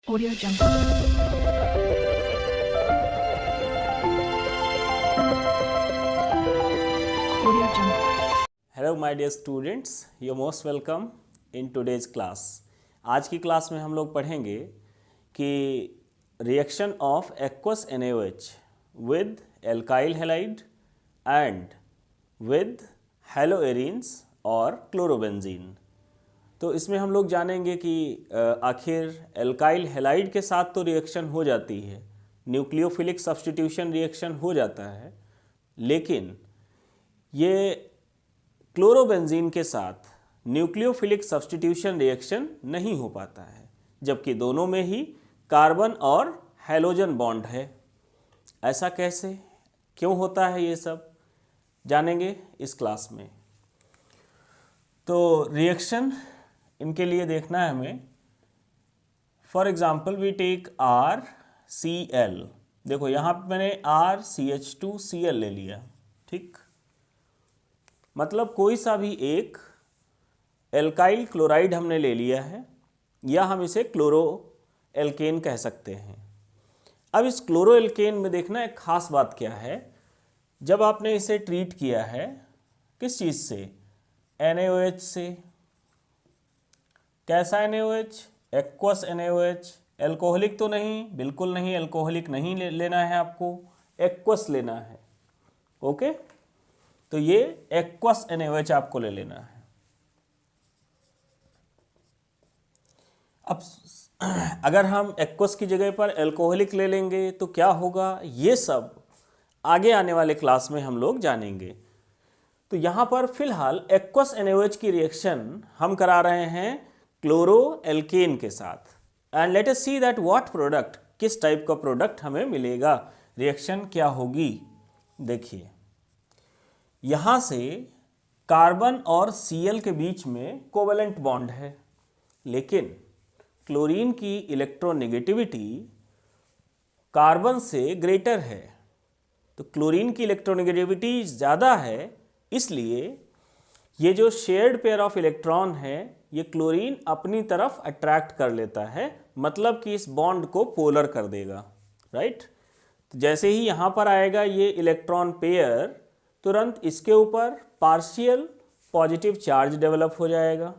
Audio Jungle. Audio Jungle. Hello my dear students, you most welcome in today's class. आज की class में हम लोग पढ़ेंगे कि reaction of aqueous NaOH with alkyl halide and with haloarenes और chlorobenzene. तो इसमें हम लोग जानेंगे कि आखिर एल्काइल हैलाइड के साथ तो रिएक्शन हो जाती है, न्यूक्लियोफिलिक सब्स्टिट्यूशन रिएक्शन हो जाता है, लेकिन ये क्लोरोबेंजीन के साथ न्यूक्लियोफिलिक सब्स्टिट्यूशन रिएक्शन नहीं हो पाता है, जबकि दोनों में ही कार्बन और हैलोजन बॉन्ड है। ऐसा कैसे, क्यों होता है, ये सब जानेंगे इस क्लास में। तो रिएक्शन इनके लिए देखना है हमें। For example we take RCl। देखो यहाँ पे मैंने RCH2Cl ले लिया, ठीक। मतलब कोई सा भी एक एल्काइल क्लोराइड हमने ले लिया है, या हम इसे क्लोरो एल्केन कह सकते हैं। अब इस क्लोरो एल्केन में देखना एक खास बात क्या है। जब आपने इसे ट्रीट किया है किस चीज़ से, NaOH से। कैसा NaOH? Aqueous NaOH। एल्कोहलिक तो नहीं, बिल्कुल नहीं, एल्कोहलिक नहीं लेना है आपको, एक्वस लेना है। ओके, तो ये एक्वस NaOH आपको ले लेना है। अब अगर हम एक्वस की जगह पर एल्कोहलिक ले लेंगे तो क्या होगा, ये सब आगे आने वाले क्लास में हम लोग जानेंगे। तो यहाँ पर फिलहाल एक्वस NaOH की रिएक्शन हम करा रहे हैं क्लोरो एल्केन के साथ। And let us see that what product, किस टाइप का प्रोडक्ट हमें मिलेगा, रिएक्शन क्या होगी। देखिए, यहाँ से कार्बन और Cl के बीच में कोवेलेंट बॉन्ड है, लेकिन क्लोरीन की इलेक्ट्रोनेगेटिविटी कार्बन से ग्रेटर है। तो क्लोरीन की इलेक्ट्रोनेगेटिविटी ज़्यादा है, इसलिए ये जो शेयर्ड पेयर ऑफ इलेक्ट्रॉन है ये क्लोरीन अपनी तरफ अट्रैक्ट कर लेता है, मतलब कि इस बॉन्ड को पोलर कर देगा, राइट। तो जैसे ही यहाँ पर आएगा ये इलेक्ट्रॉन पेयर, तुरंत इसके ऊपर पार्शियल पॉजिटिव चार्ज डेवलप हो जाएगा,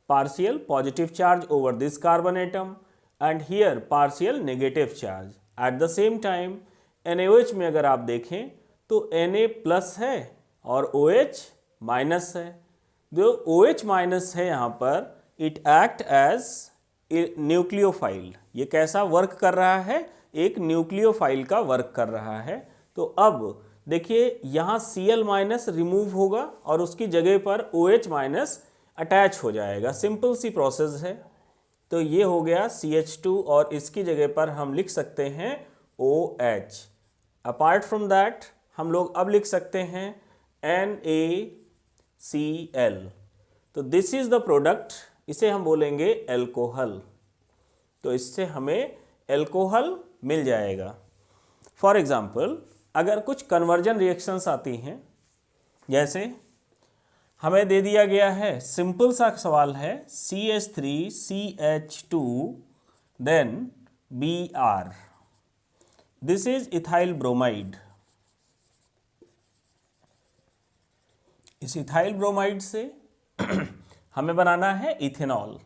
partial positive charge over this carbon atom and here partial negative charge. Eight the same time NaOH में अगर आप देखें तो Na प्लस है और OH माइनस है। जो OH माइनस है यहाँ पर, इट एक्ट एज न्यूक्लियोफाइल। ये कैसा वर्क कर रहा है, एक न्यूक्लियोफाइल का वर्क कर रहा है। तो अब देखिए यहाँ Cl माइनस रिमूव होगा और उसकी जगह पर OH माइनस अटैच हो जाएगा, सिंपल सी प्रोसेस है। तो ये हो गया CH2 और इसकी जगह पर हम लिख सकते हैं OH। अपार्ट फ्रॉम दैट हम लोग अब लिख सकते हैं NaCl। तो दिस इज द प्रोडक्ट, इसे हम बोलेंगे एल्कोहल। तो इससे हमें एल्कोहल मिल जाएगा। फॉर एग्जाम्पल, अगर कुछ कन्वर्जन रिएक्शंस आती हैं, जैसे हमें दे दिया गया है, सिंपल सा सवाल है, CH3CH2 then Br, this is ethyl bromide. इस इथाइल ब्रोमाइड से हमें बनाना है इथेनॉल।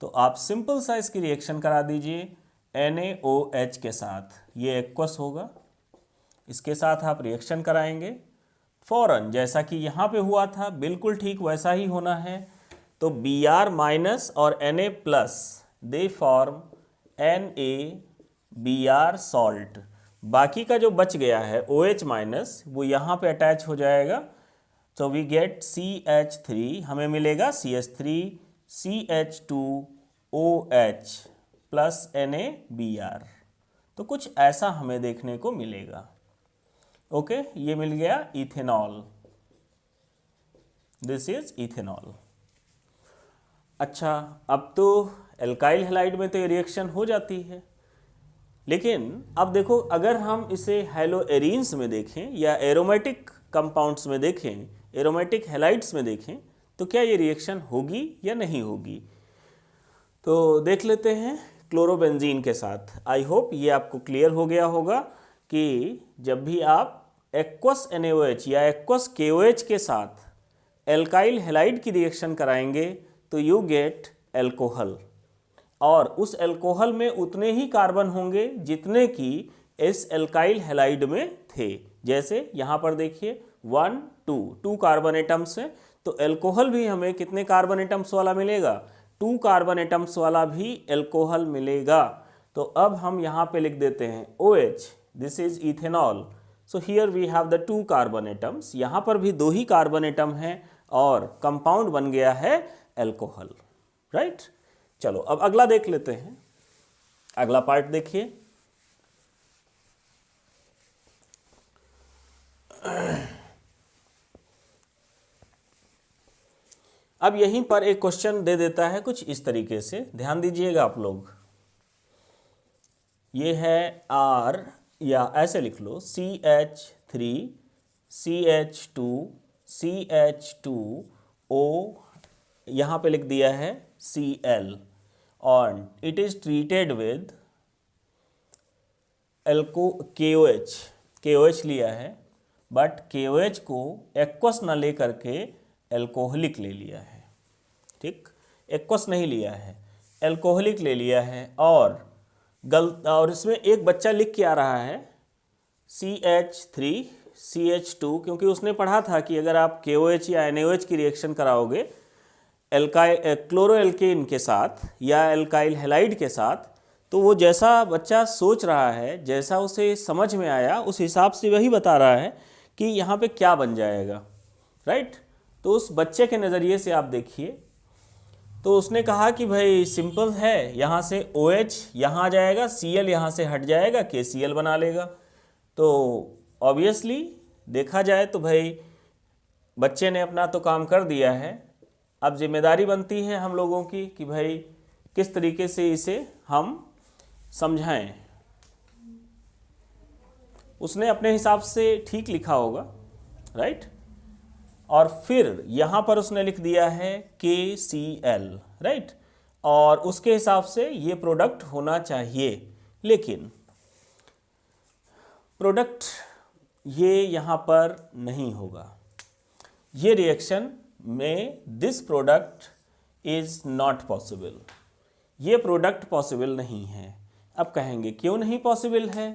तो आप सिंपल सा इसकी रिएक्शन करा दीजिए NaOH के साथ, ये एक्वस होगा, इसके साथ आप रिएक्शन कराएंगे फौरन, जैसा कि यहाँ पे हुआ था बिल्कुल ठीक वैसा ही होना है। तो Br माइनस और Na plus they form NaBr salt. बाकी का जो बच गया है OH माइनस, वो यहाँ पे अटैच हो जाएगा। तो वी गेट CH3, हमें मिलेगा CH3CH2OH प्लस NaBr। तो कुछ ऐसा हमें देखने को मिलेगा। ओके, ये मिल गया इथेनॉल, दिस इज इथेनॉल। अच्छा, अब तो एल्काइल हैलाइड में तो ये रिएक्शन हो जाती है, लेकिन अब देखो अगर हम इसे हेलोएरिन्स में देखें या एरोमेटिक कंपाउंड्स में देखें, एरोमेटिक हैलाइड्स में देखें, तो क्या ये रिएक्शन होगी या नहीं होगी। तो देख लेते हैं क्लोरोबेंजीन के साथ। आई होप ये आपको क्लियर हो गया होगा कि जब भी आप एक्वस NaOH या एक्वस KOH के साथ एल्काइल हैलाइड की रिएक्शन कराएंगे तो यू गेट एल्कोहल, और उस एल्कोहल में उतने ही कार्बन होंगे जितने कि इस एल्काइल हैलाइड में थे। जैसे यहाँ पर देखिए 1 2 कार्बन एटम्स हैं, तो एल्कोहल भी हमें कितने कार्बन एटम्स वाला मिलेगा? 2 कार्बन एटम्स वाला भी एल्कोहल मिलेगा। तो अब हम यहाँ पे लिख देते हैं OH, this is ethanol. So here we have the 2 carbon atoms, यहाँ पर भी 2 ही कार्बन एटम हैं और कंपाउंड बन गया है एल्कोहल, राइट। चलो अब अगला देख लेते हैं, अगला पार्ट देखिए। अब यहीं पर एक क्वेश्चन दे देता है कुछ इस तरीके से, ध्यान दीजिएगा आप लोग। ये है R, या ऐसे लिख लो CH3 CH2 CH2O, यहाँ पे लिख दिया है Cl, और it is treated with KOH लिया है, बट KOH को एक्वस ना ले करके एल्कोहलिक ले लिया है, ठीक। एक्वस नहीं लिया है, एल्कोहलिक ले लिया है, और इसमें एक बच्चा लिख के आ रहा है CH3 CH2, क्योंकि उसने पढ़ा था कि अगर आप KOH या NaOH की रिएक्शन कराओगे क्लोरोएल्केन के साथ या एल्काइल हैलाइड के साथ, तो वो जैसा बच्चा सोच रहा है, जैसा उसे समझ में आया, उस हिसाब से वही बता रहा है कि यहाँ पे क्या बन जाएगा, राइट। तो उस बच्चे के नज़रिए से आप देखिए, तो उसने कहा कि भाई सिंपल है, यहाँ से OH यहाँ आ जाएगा, Cl यहाँ से हट जाएगा, KCl बना लेगा। तो ऑब्वियसली देखा जाए तो भाई बच्चे ने अपना तो काम कर दिया है, अब जिम्मेदारी बनती है हम लोगों की कि भाई किस तरीके से इसे हम समझाएं। उसने अपने हिसाब से ठीक लिखा होगा, राइट। और फिर यहाँ पर उसने लिख दिया है KCl, राइट, और उसके हिसाब से ये प्रोडक्ट होना चाहिए, लेकिन प्रोडक्ट ये यहाँ पर नहीं होगा। ये रिएक्शन में this product is not possible, ये प्रोडक्ट पॉसिबल नहीं है। अब कहेंगे क्यों नहीं पॉसिबल है?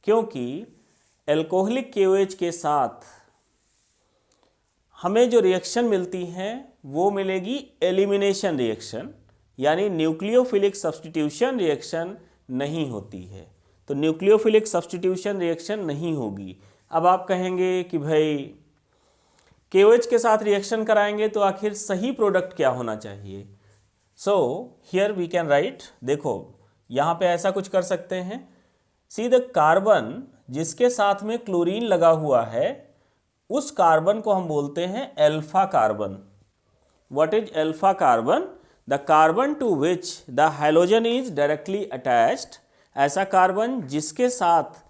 क्योंकि एल्कोहलिक KOH के साथ हमें जो रिएक्शन मिलती है वो मिलेगी एलिमिनेशन रिएक्शन, यानी न्यूक्लियोफिलिक सब्स्टिट्यूशन रिएक्शन नहीं होती है। तो न्यूक्लियोफिलिक सब्स्टिट्यूशन रिएक्शन नहीं होगी। अब आप कहेंगे कि भाई KOH के साथ रिएक्शन कराएंगे तो आखिर सही प्रोडक्ट क्या होना चाहिए? So here we can write, देखो यहाँ पे ऐसा कुछ कर सकते हैं। सी द कार्बन जिसके साथ में क्लोरीन लगा हुआ है, उस कार्बन को हम बोलते हैं alpha carbon. What is alpha carbon? The carbon to which the halogen is directly attached. ऐसा कार्बन जिसके साथ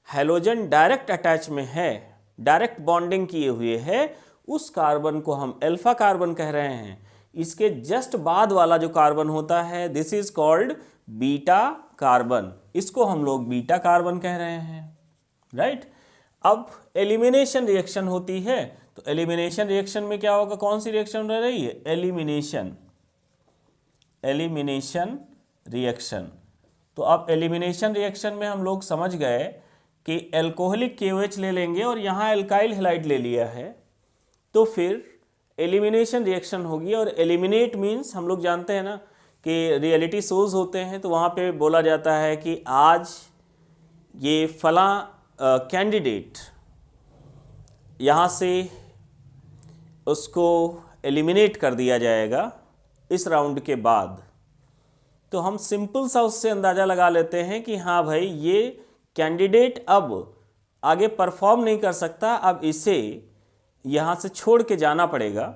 हैलोजन डायरेक्ट अटैच में है, डायरेक्ट बॉन्डिंग किए हुए है, उस कार्बन को हम अल्फा कार्बन कह रहे हैं। इसके जस्ट बाद वाला जो कार्बन होता है, this is called beta carbon, इसको हम लोग बीटा कार्बन कह रहे हैं, राइट। अब एलिमिनेशन रिएक्शन होती है, तो एलिमिनेशन रिएक्शन में क्या होगा? कौन सी रिएक्शन रह रही है? Elimination reaction. तो अब एलिमिनेशन रिएक्शन में हम लोग समझ गए कि एल्कोहलिक KOH ले लेंगे और यहाँ एल्काइल हैलाइड ले लिया है, तो फिर एलिमिनेशन रिएक्शन होगी। और एलिमिनेट मीन्स हम लोग जानते हैं ना कि रियलिटी शोज होते हैं, तो वहाँ पे बोला जाता है कि आज ये फलां कैंडिडेट यहाँ से उसको एलिमिनेट कर दिया जाएगा इस राउंड के बाद। तो हम सिंपल सा उससे अंदाज़ा लगा लेते हैं कि हाँ भाई ये कैंडिडेट अब आगे परफॉर्म नहीं कर सकता, अब इसे यहाँ से छोड़ के जाना पड़ेगा।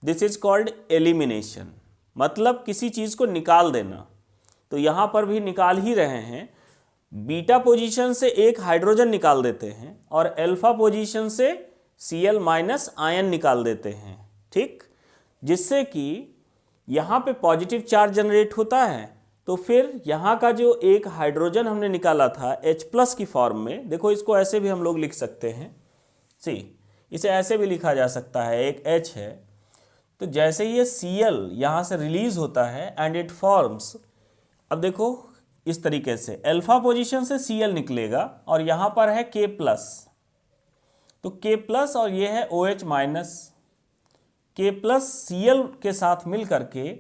दिस इज कॉल्ड एलिमिनेशन, मतलब किसी चीज़ को निकाल देना। तो यहाँ पर भी निकाल ही रहे हैं, बीटा पोजीशन से एक हाइड्रोजन निकाल देते हैं और अल्फा पोजीशन से Cl माइनस आयन निकाल देते हैं, ठीक, जिससे कि यहाँ पे पॉजिटिव चार्ज जनरेट होता है, तो फिर यहाँ का जो एक हाइड्रोजन हमने निकाला था H+ की फॉर्म में, देखो इसको ऐसे भी हम लोग लिख सकते हैं, सी इसे ऐसे भी लिखा जा सकता है, एक H है, तो जैसे ये Cl यहाँ से रिलीज होता है एंड इट फॉर्म्स, अब देखो इस तरीके से अल्फा पोजीशन से Cl निकलेगा और यहाँ पर है K+, तो K+ और ये है OH-, K+ Cl के साथ मिल करके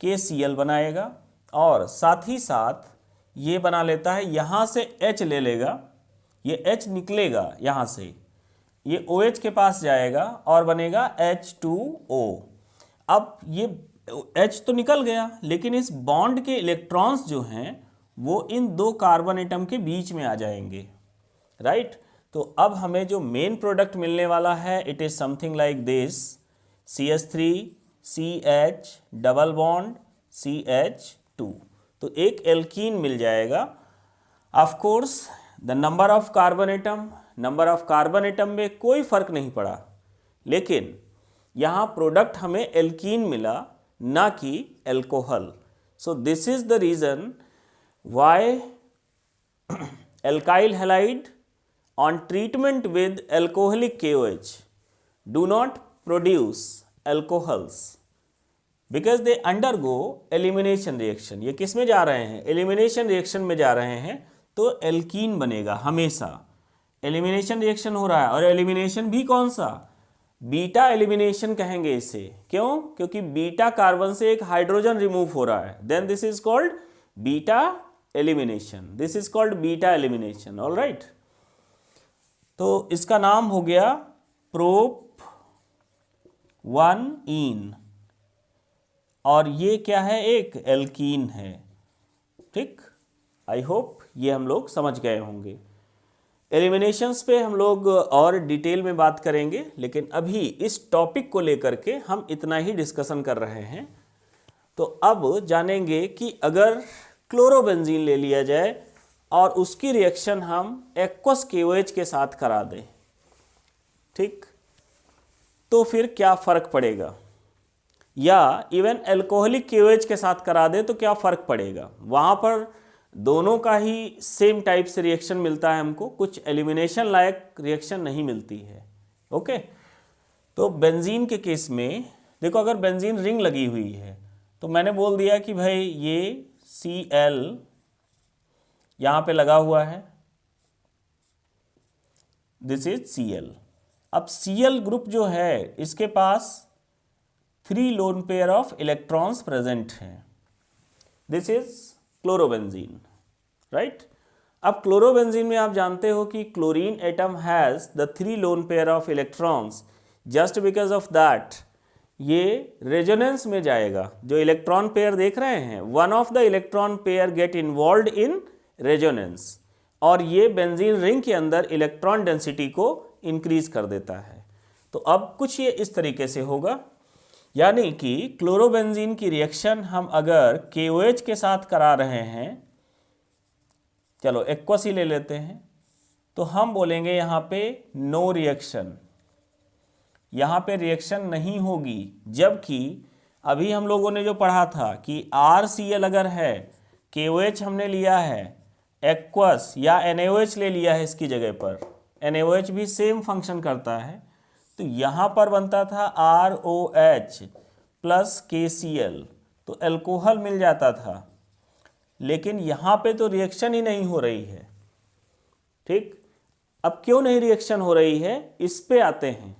KCl बनाएगा और साथ ही साथ ये बना लेता है, यहाँ से H ले लेगा, ये H निकलेगा यहाँ से, ये OH के पास जाएगा और बनेगा H2O। अब ये H तो निकल गया, लेकिन इस बॉन्ड के इलेक्ट्रॉन्स जो हैं वो इन दो कार्बन एटम के बीच में आ जाएंगे, राइट। तो अब हमें जो मेन प्रोडक्ट मिलने वाला है, it is something like this, CH3 CH double bond CH2, तो एक एल्कीन मिल जाएगा। Of course the number of carbon atom में कोई फर्क नहीं पड़ा, लेकिन यहाँ प्रोडक्ट हमें एल्कीन मिला, ना कि alcohol. So this is the reason why alkyl halide on treatment with alcoholic KOH do not produce alcohols because they undergo elimination reaction। ये किस में जा रहे हैं? एलिमिनेशन रिएक्शन में जा रहे हैं, तो एल्कीन बनेगा हमेशा। एलिमिनेशन रिएक्शन हो रहा है और एलिमिनेशन भी कौन सा? बीटा एलिमिनेशन कहेंगे इसे। क्यों? क्योंकि बीटा कार्बन से एक हाइड्रोजन रिमूव हो रहा है, then this is called beta elimination, this is called beta elimination. All right, तो इसका नाम हो गया प्रोप 1इन और ये क्या है? एक एल्कीन है। ठीक, आई होप ये हम लोग समझ गए होंगे। एलिमिनेशंस पे हम लोग और डिटेल में बात करेंगे, लेकिन अभी इस टॉपिक को लेकर के हम इतना ही डिस्कशन कर रहे हैं। तो अब जानेंगे कि अगर क्लोरोबेंजीन ले लिया जाए और उसकी रिएक्शन हम एक्वस KOH के साथ करा दें, ठीक, तो फिर क्या फ़र्क पड़ेगा? या इवन अल्कोहलिक KOH के साथ करा दें तो क्या फ़र्क पड़ेगा? वहाँ पर दोनों का ही सेम टाइप से रिएक्शन मिलता है हमको, कुछ एलिमिनेशन लायक रिएक्शन नहीं मिलती है। ओके, तो बेंजीन के केस में देखो, अगर बेंजीन रिंग लगी हुई है तो मैंने बोल दिया कि भाई ये Cl यहाँ पे लगा हुआ है, दिस इज Cl। अब Cl ग्रुप जो है इसके पास 3 lone pair of electrons present हैं, दिस इज क्लोरोबेंजीन, राइट। अब क्लोरोबेंजीन में आप जानते हो कि chlorine atom has the 3 lone pair of electrons, just because of that ये रेजोनेंस में जाएगा। जो इलेक्ट्रॉन पेयर देख रहे हैं, one of the electron pair get involved in resonance और ये बेंजीन रिंग के अंदर इलेक्ट्रॉन डेंसिटी को इंक्रीज कर देता है। तो अब कुछ ये इस तरीके से होगा, यानी कि क्लोरोबेंजीन की रिएक्शन हम अगर KOH के साथ करा रहे हैं, चलो एक्वस ही ले लेते हैं, तो हम बोलेंगे यहाँ पे नो रिएक्शन, यहाँ पे रिएक्शन नहीं होगी। जबकि अभी हम लोगों ने जो पढ़ा था कि RCl अगर है, KOH हमने लिया है, एक्वस या NaOH ले लिया है इसकी जगह पर, NaOH भी सेम फंक्शन करता है, तो यहाँ पर बनता था ROH प्लस KCl, तो अल्कोहल मिल जाता था। लेकिन यहाँ पे तो रिएक्शन ही नहीं हो रही है, ठीक। अब क्यों नहीं रिएक्शन हो रही है, इस पे आते हैं।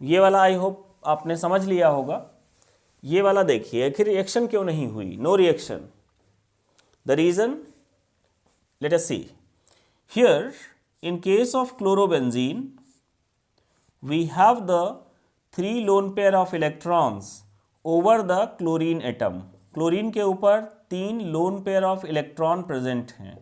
ये वाला आई होप आपने समझ लिया होगा। ये वाला देखिए, आखिर रिएक्शन क्यों नहीं हुई, no reaction. The reason, let us see here, in case of chlorobenzene we have the 3 lone pair of electrons over the chlorine atom। Chlorine के ऊपर 3 lone pair of electron present हैं,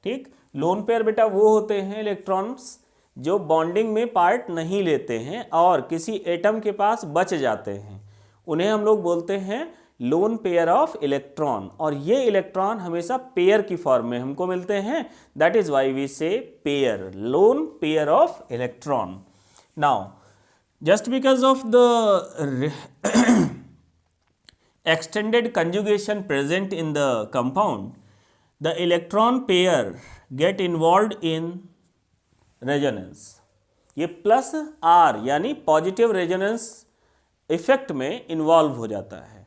ठीक। लोन पेयर बेटा वो होते हैं electrons जो bonding में पार्ट नहीं लेते हैं और किसी एटम के पास बच जाते हैं, उन्हें हम लोग बोलते हैं लोन पेयर ऑफ इलेक्ट्रॉन। और ये इलेक्ट्रॉन हमेशा पेयर की फॉर्म में हमको मिलते हैं, दैट इज वाई वी से pair, loan pair of electron. Now, just because of the extended conjugation present in the compound, the electron pair get involved in resonance. ये प्लस आर यानी positive resonance effect में involve हो जाता है।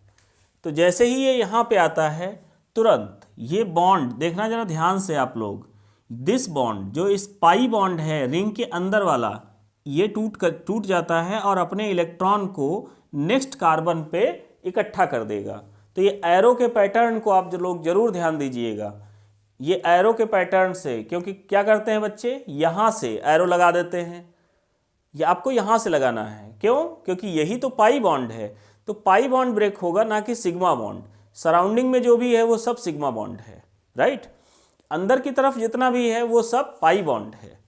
तो जैसे ही ये यहाँ पे आता है तुरंत ये बॉन्ड देखना जरा ध्यान से आप लोग, दिस बॉन्ड जो इस पाई बॉन्ड है रिंग के अंदर वाला, ये टूट जाता है और अपने इलेक्ट्रॉन को नेक्स्ट कार्बन पे इकट्ठा कर देगा। तो ये एरो के पैटर्न को आप जो लोग जरूर ध्यान दीजिएगा, ये एरो के पैटर्न से, क्योंकि क्या करते हैं बच्चे, यहाँ से एरो लगा देते हैं, ये आपको यहाँ से लगाना है। क्यों? क्योंकि यही तो पाई बॉन्ड है, तो पाई बॉन्ड ब्रेक होगा ना कि सिग्मा बॉन्ड। सराउंडिंग में जो भी है वो सब सिग्मा बॉन्ड है, राइट। अंदर की तरफ जितना भी है वो सब पाई बॉन्ड है।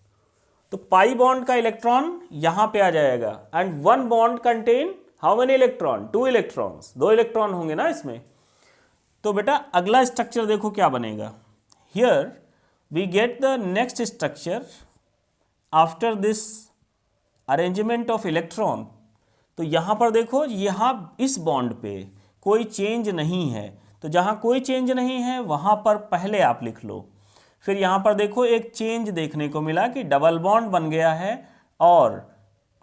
तो पाई बॉन्ड का इलेक्ट्रॉन यहाँ पे आ जाएगा and one bond contain how many electron, 2 electrons, 2 electron होंगे ना इसमें। तो बेटा अगला स्ट्रक्चर देखो क्या बनेगा। Here we get the next structure after this arrangement of electron. तो यहाँ पर देखो, यहाँ इस बॉन्ड पे कोई चेंज नहीं है, तो जहाँ कोई चेंज नहीं है वहाँ पर पहले आप लिख लो। फिर यहाँ पर देखो एक चेंज देखने को मिला कि डबल बॉन्ड बन गया है और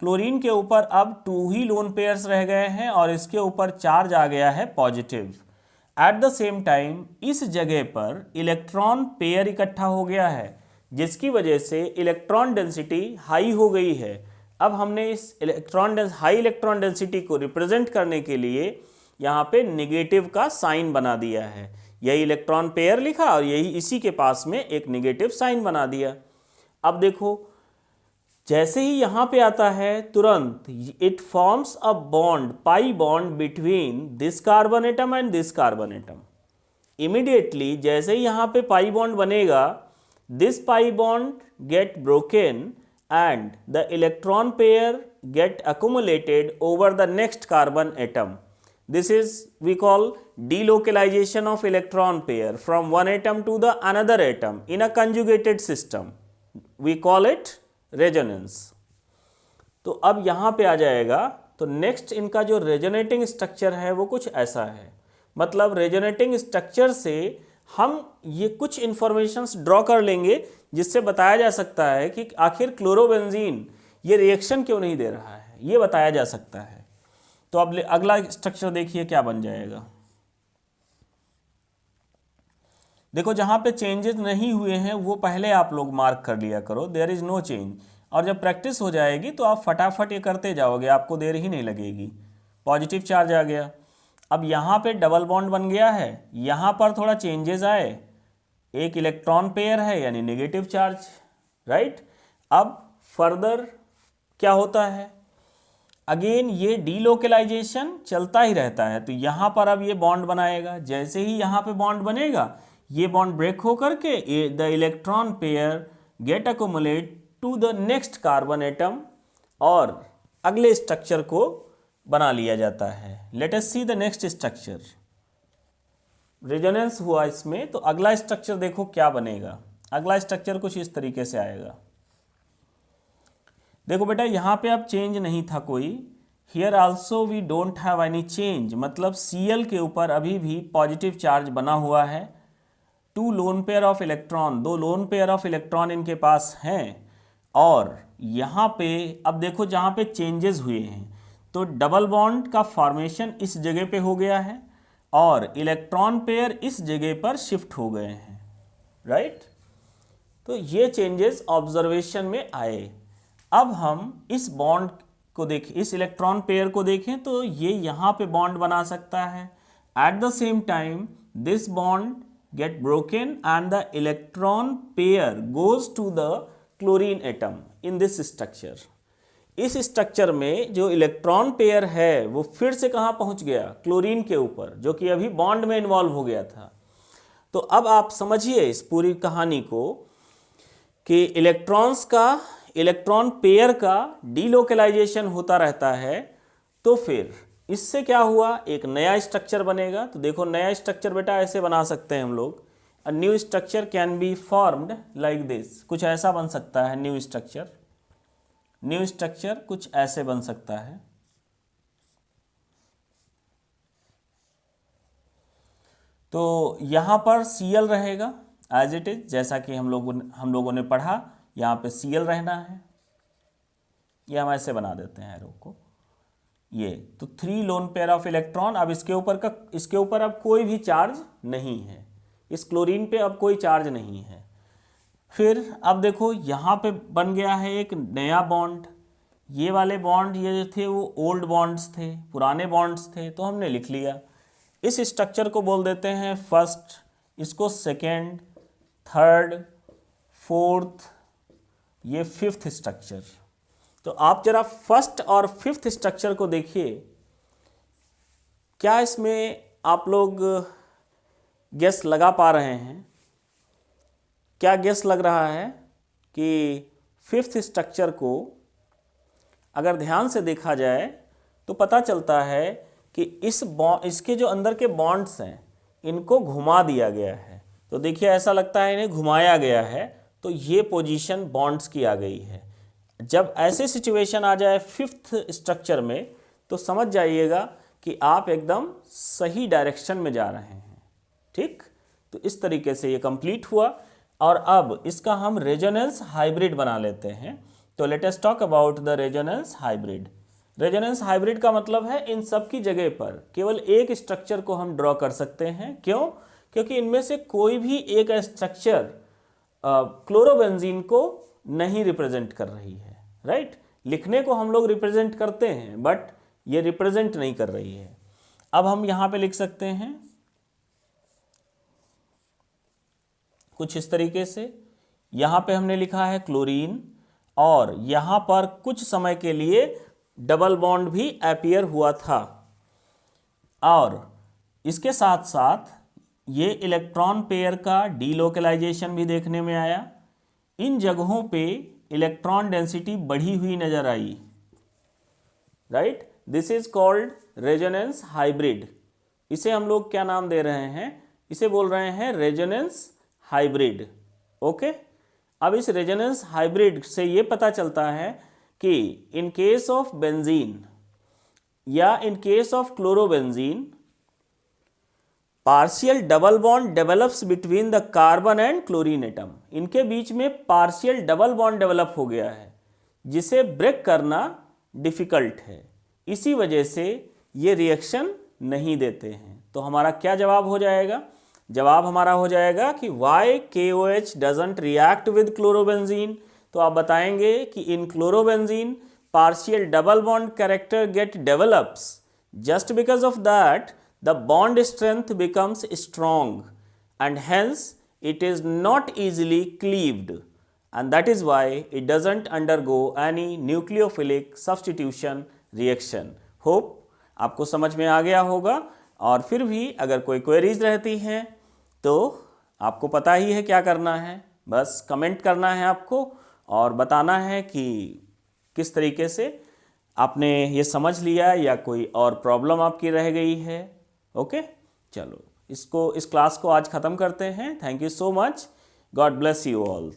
क्लोरीन के ऊपर अब 2 ही लोन पेयर्स रह गए हैं और इसके ऊपर चार्ज आ गया है positive. Eight the same time इस जगह पर इलेक्ट्रॉन पेयर इकट्ठा हो गया है, जिसकी वजह से इलेक्ट्रॉन डेंसिटी हाई हो गई है। अब हमने इस हाई इलेक्ट्रॉन डेंसिटी को रिप्रेजेंट करने के लिए यहाँ पे निगेटिव का साइन बना दिया है। यही इलेक्ट्रॉन पेयर लिखा और यही इसी के पास में एक निगेटिव साइन बना दिया। अब देखो जैसे ही यहाँ पे आता है तुरंत it forms a bond, pi bond between this carbon atom and this carbon atom. Immediately जैसे ही यहाँ पे पाई बॉन्ड बनेगा, this pi bond get broken and the electron pair get accumulated over the next carbon atom. This is we call delocalization of electron pair from one atom to the another atom in a conjugated system. We call it resonance. तो अब यहाँ पे आ जाएगा, तो next इनका जो resonating structure है वो कुछ ऐसा है। मतलब रेजोनेटिंग स्ट्रक्चर से हम ये कुछ इंफॉर्मेशंस ड्रॉ कर लेंगे जिससे बताया जा सकता है कि आखिर क्लोरोबेंजीन ये रिएक्शन क्यों नहीं दे रहा है, ये बताया जा सकता है। तो अब अगला स्ट्रक्चर देखिए क्या बन जाएगा। देखो जहाँ पे चेंजेस नहीं हुए हैं वो पहले आप लोग मार्क कर लिया करो, देयर इज़ नो चेंज। और जब प्रैक्टिस हो जाएगी तो आप फटाफट ये करते जाओगे, आपको देर ही नहीं लगेगी। पॉजिटिव चार्ज आ गया, अब यहाँ पे डबल बॉन्ड बन गया है, यहाँ पर थोड़ा चेंजेस आए, एक इलेक्ट्रॉन पेयर है यानी नेगेटिव चार्ज, राइट। अब फर्दर क्या होता है, अगेन ये डीलोकलाइजेशन चलता ही रहता है। तो यहाँ पर अब ये बॉन्ड बनाएगा, जैसे ही यहाँ पे बॉन्ड बनेगा ये बॉन्ड ब्रेक होकर के the electron pair get accumulate to the next carbon atom और अगले स्ट्रक्चर को बना लिया जाता है। Let us see the next structure. Resonance हुआ इसमें, तो अगला स्ट्रक्चर देखो क्या बनेगा। अगला स्ट्रक्चर कुछ इस तरीके से आएगा। देखो बेटा यहाँ पे अब चेंज नहीं था कोई, here also we don't have any change, मतलब Cl के ऊपर अभी भी पॉजिटिव चार्ज बना हुआ है। 2 loan pair of electron, 2 loan pair of electron इनके पास हैं। और यहाँ पे अब देखो जहाँ पे चेंजेस हुए हैं तो डबल बॉन्ड का फॉर्मेशन इस जगह पे हो गया है और इलेक्ट्रॉन पेयर इस जगह पर शिफ्ट हो गए हैं, राइट। तो ये चेंजेस ऑब्जर्वेशन में आए। अब हम इस बॉन्ड को देखें, इस इलेक्ट्रॉन पेयर को देखें तो ये यहाँ पे बॉन्ड बना सकता है। At the same time this bond get broken and the electron pair goes to the chlorine atom in this structure. इस स्ट्रक्चर में जो इलेक्ट्रॉन पेयर है वो फिर से कहाँ पहुँच गया, क्लोरीन के ऊपर, जो कि अभी बॉन्ड में इन्वॉल्व हो गया था। तो अब आप समझिए इस पूरी कहानी को कि इलेक्ट्रॉन पेयर का डीलोकलाइजेशन होता रहता है। तो फिर इससे क्या हुआ, एक नया स्ट्रक्चर बनेगा। तो देखो नया स्ट्रक्चर बेटा ऐसे बना सकते हैं हम लोग, a new structure can be formed like this. कुछ ऐसा बन सकता है न्यू स्ट्रक्चर कुछ ऐसे बन सकता है। तो यहाँ पर Cl रहेगा एज इट इज, जैसा कि हम लोगों ने पढ़ा, यहाँ पे Cl रहना है। ये हम ऐसे बना देते हैं एरो को, ये तो 3 लोन पेयर ऑफ इलेक्ट्रॉन। अब इसके ऊपर अब कोई भी चार्ज नहीं है, इस क्लोरीन पे अब कोई चार्ज नहीं है। फिर अब देखो यहाँ पे बन गया है एक नया बॉन्ड। ये वाले बॉन्ड ये जो थे वो ओल्ड बॉन्ड्स थे, पुराने बॉन्ड्स थे, तो हमने लिख लिया। इस स्ट्रक्चर को बोल देते हैं फर्स्ट, इसको सेकेंड, थर्ड, फोर्थ, ये फिफ्थ स्ट्रक्चर। तो आप जरा फर्स्ट और फिफ्थ स्ट्रक्चर को देखिए, क्या इसमें आप लोग गेस लगा पा रहे हैं? क्या गेस लग रहा है कि फिफ्थ स्ट्रक्चर को अगर ध्यान से देखा जाए तो पता चलता है कि इसके जो अंदर के बॉन्ड्स हैं इनको घुमा दिया गया है। तो देखिए ऐसा लगता है इन्हें घुमाया गया है, तो ये पोजीशन बॉन्ड्स की आ गई है। जब ऐसे सिचुएशन आ जाए फिफ्थ स्ट्रक्चर में तो समझ जाइएगा कि आप एकदम सही डायरेक्शन में जा रहे हैं। ठीक, तो इस तरीके से ये कंप्लीट हुआ और अब इसका हम रेजोनेंस हाइब्रिड बना लेते हैं। तो let us talk about the resonance hybrid. Resonance hybrid का मतलब है इन सब की जगह पर केवल एक स्ट्रक्चर को हम ड्रॉ कर सकते हैं। क्यों? क्योंकि इनमें से कोई भी एक स्ट्रक्चर क्लोरोबेंजीन को नहीं रिप्रेजेंट कर रही है। राइट, लिखने को हम लोग रिप्रेजेंट करते हैं बट ये रिप्रेजेंट नहीं कर रही है। अब हम यहाँ पे लिख सकते हैं कुछ इस तरीके से, यहाँ पे हमने लिखा है क्लोरीन और यहाँ पर कुछ समय के लिए डबल बॉन्ड भी अपीयर हुआ था और इसके साथ साथ ये इलेक्ट्रॉन पेयर का डीलोकलाइजेशन भी देखने में आया। इन जगहों पे इलेक्ट्रॉन डेंसिटी बढ़ी हुई नजर आई। Right, this is called resonance hybrid. इसे हम लोग क्या नाम दे रहे हैं? इसे बोल रहे हैं रेजोनेंस हाइब्रिड। ओके, अब इस रेजोनेंस हाइब्रिड से ये पता चलता है कि इन केस ऑफ बेंजीन या इन case of chlorobenzene partial double bond develops between the carbon and chlorine atom. इनके बीच में पार्शियल डबल बॉन्ड डेवलप हो गया है जिसे ब्रेक करना डिफिकल्ट है। इसी वजह से ये रिएक्शन नहीं देते हैं। तो हमारा क्या जवाब हो जाएगा? जवाब हमारा हो जाएगा कि why KOH doesn't react with chlorobenzene. तो आप बताएंगे कि in chlorobenzene partial double bond character get develops, just because of that the bond strength becomes strong and hence it is not easily cleaved and that is why it doesn't undergo any nucleophilic substitution reaction. Hope आपको समझ में आ गया होगा और फिर भी अगर कोई क्वेरीज रहती हैं तो आपको पता ही है क्या करना है, बस कमेंट करना है आपको और बताना है कि किस तरीके से आपने ये समझ लिया या कोई और प्रॉब्लम आपकी रह गई है। ओके, चलो इस क्लास को आज ख़त्म करते हैं। Thank you so much, God bless you all.